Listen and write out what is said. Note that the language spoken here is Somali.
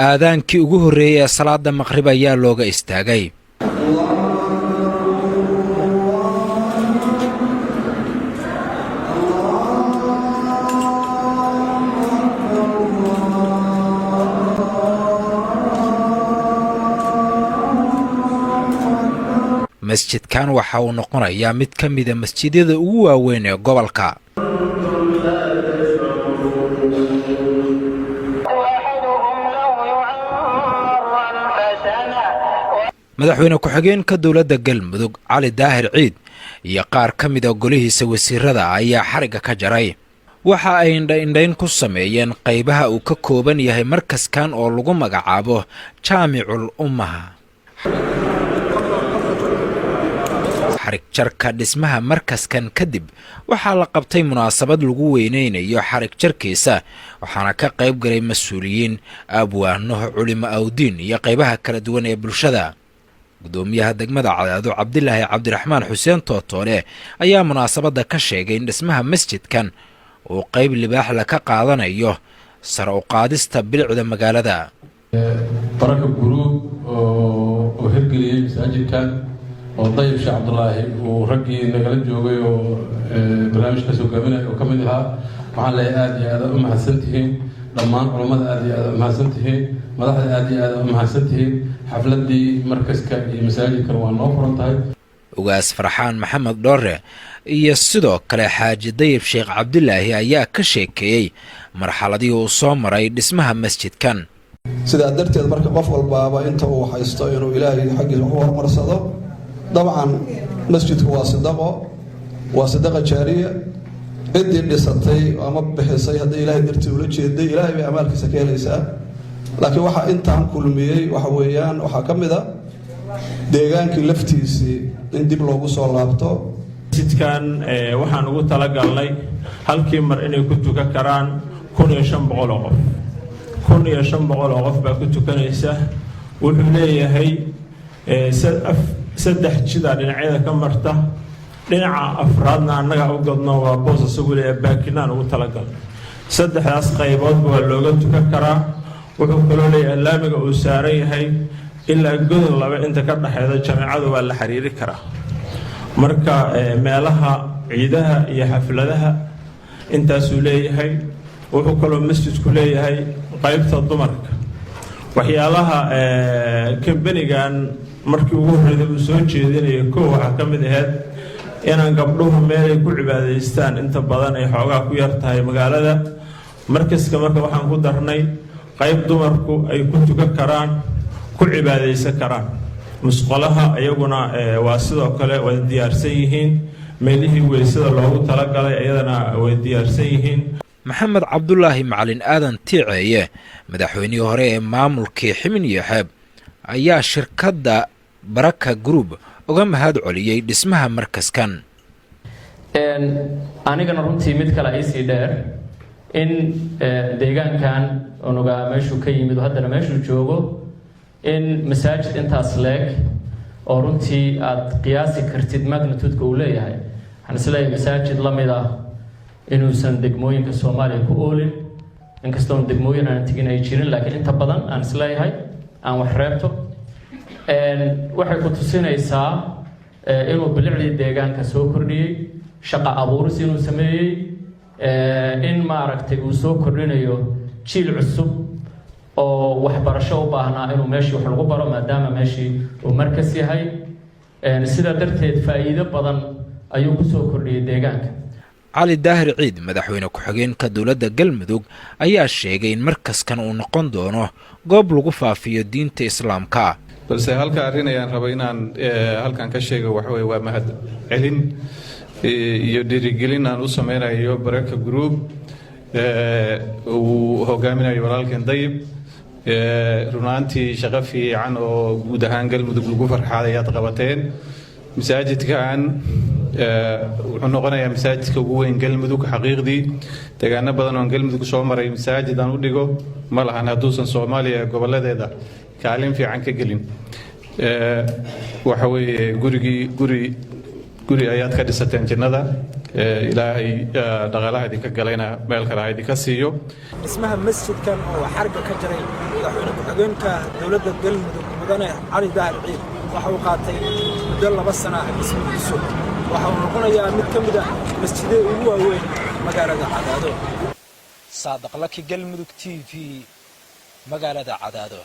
aadaankii ugu horreeyay ee salaada maqrib ayaa looga istaagay. masjidkan waxa uu noqonayaa mid ka mid ah masjidyada ugu waaweyn ee gobolka. madaxweyne ku-xigeenka dowladda galmudug cali daahir ciid iyo qaar ka mid ah golihiisa wasiirada ayaa xarigga ka jaray. waxa ay indhayn ku sameeyeen qaybaha uu ka kooban yahay markaskan oo lagu magacaabo jaamicul ummaha. xarig jarka dhismaha markaskan kadib waxaa la qabtay munaasabad lagu weyneynayo xarig jarkiisa, waxaana ka qayb galay mas-uuliyiin, abwaano, culimo awdiin iyo qaybaha kala duwan ee bulshada. gudoomiyaha degmada Cadaado Cabdilaahi Cabdiraxmaan Xuseen Tootoole ayaa munaasabada ka sheegay in dhismaha masjidkan uu qayb libaax la ka qaadanayo sare u qaadista bilicda magaalada. baraka group oo hirgeliyay masaajidkan oo Dayib Sheekh Cabdulaahi uu raggii nagala joogay oo barnaamijkaas hogaaminaya oo ka mid ahaa. waxaan leeyahay aad iyo aad u mahadsantihiin dhammaan culimada, aad iyo aad u mahadsantihiin madaxda, aad iyo aad u mahadsantihiin. xafladii markaska iyo masaajidkan waa noo furan tahay. ugaas Farxaan Maxamed Dhoore iyo sidoo kale xaaji Dayib Sheekh Cabdulaahi ayaa ka sheekeeyay marxaladii uu soo maray dhismaha masjidkan. sidaa darteed marka qof walbaaba inta uu haysto inuu ilaahay xaggiisa u horumarsado. dabcan masjidku waa sadaqa jaariya. ciddii dhisatay ama bixisay haddii ilaahay dartii ula jeeday ilaahay bay amaalkiisa ka helaysaa. laakiin waxaa intaan kulmiyey waxaa ka mid a deegaankii laftiisii in dib loogu soo laabto. masjidkan waxaan ugu talagalnay halkii mar inay ku tukan karaan 1500 qof. 1500 qof baa ku tukanaysa. wuxuu leeyahay saddex jida dhinacyada ka marta. dhinaca afraadna annaga u gadno waa boos isagu leeyahay baakinaan ugu talagal. saddexdaas qaybood waa looga tukan karaa. wuxuu kaloo leeyahay laamiga uu saaran yahay ilaa godon laba inta ka dhaxeeda jameecadu waa la xiriiri karaa. marka meelaha ciidaha iyo xafladaha intaasuu leeyahay. wuxuu kaloo masjidku leeyahay qaybta dumarka. waxyaalaha kambanigan markii ugu horreeyay uu soo jeedinayo waxaa ka mid ahayd inaan gabdhuhu meelay ku cibaadaystaan inta badan ay xoogaa ku yar tahay magaalada. markaska marka waxaan ku darnay qayb dumarku ay ku tukan karaan, ku cibaadaysan karaan. musqulaha iyaguna waa sidoo kale way diyaarsan yihiin. meelihii weysada loogu talagalay iyadana way diyaarsan yihiin. maxamed cabdulaahi macalin aadan tiiceeye madaxweynihii hore ee maamulkii ximin iyo xeeb ayaa shirkadda baraka group uga mahad celiyey dhismaha markaskan. anigana runtii mid kale ay sii dheer in deegaankan unuga meeshuu ka yimid oo haddana meeshuu joogo in masaajid intaas leeg oo runtii aad qiyaasi kartid magnitude-ka uu leeyahay. waxaan isleeyahay masaajid la mid ah inuusan degmooyinka Soomaaliya ku oolin, inkastoo degmooyin aan tigin ay jirin, laakiin inta badan aan isleeyahay aan wax reebto. waxay ku tusinaysaa inuu bilicdii deegaanka soo kordhiyey, shaqo abuuris inuu sameeyey, in maaragtay uu soo kordhinayo jiil cusub oo waxbarasho u baahnaa inuu meeshii wax lagu baro maadaama meeshii uu markas yahay. sidaa darteed faa'iido badan ayuu ku soo kordhiyey deegaanka. cali daahir ciid madaxweyne ku-xigeenka dowladda galmudug ayaa sheegay in markaskan uu noqon doono goob lagu faafiyo diinta islaamka. balse halka arrin ayaan rabo inaan halkan ka sheego waxa waa mahad celin iyo dhiirigelin aan u sameynayo baraka group uu hogaaminayo walaalkeen Dayib. runaantii shaqo fiican oo guud ahaan galmudug lagu farxaaday aad qabateen. masaajidkan wuxuu noqonayaa masaajidka ugu weyn galmudug. xaqiiqdii deegaano badan oo galmudug soo maray masaajid aan u dhigo ma lahan hadduusan Soomaaliya gobolladeeda kaalin fiican ka gelin. waxa weeye guri ayaad ka dhisateen jannada. ilaahay dhaqaalaha idinka galayna meel kale ha idinka siiyo. dhismaha masjidkan oo xarga ka jaray madaxweyne ku-xigeenka dowladda galmudug mudane cali daahir ciid waxa uu qaatay muddo 2 sano ah dhismihiisu waxa uu noqonayaa mid ka mid ah masjidada ugu waaweyn magaalada Cadaado. Saadaq Laki, Galmudug TV, magaalada Cadaado.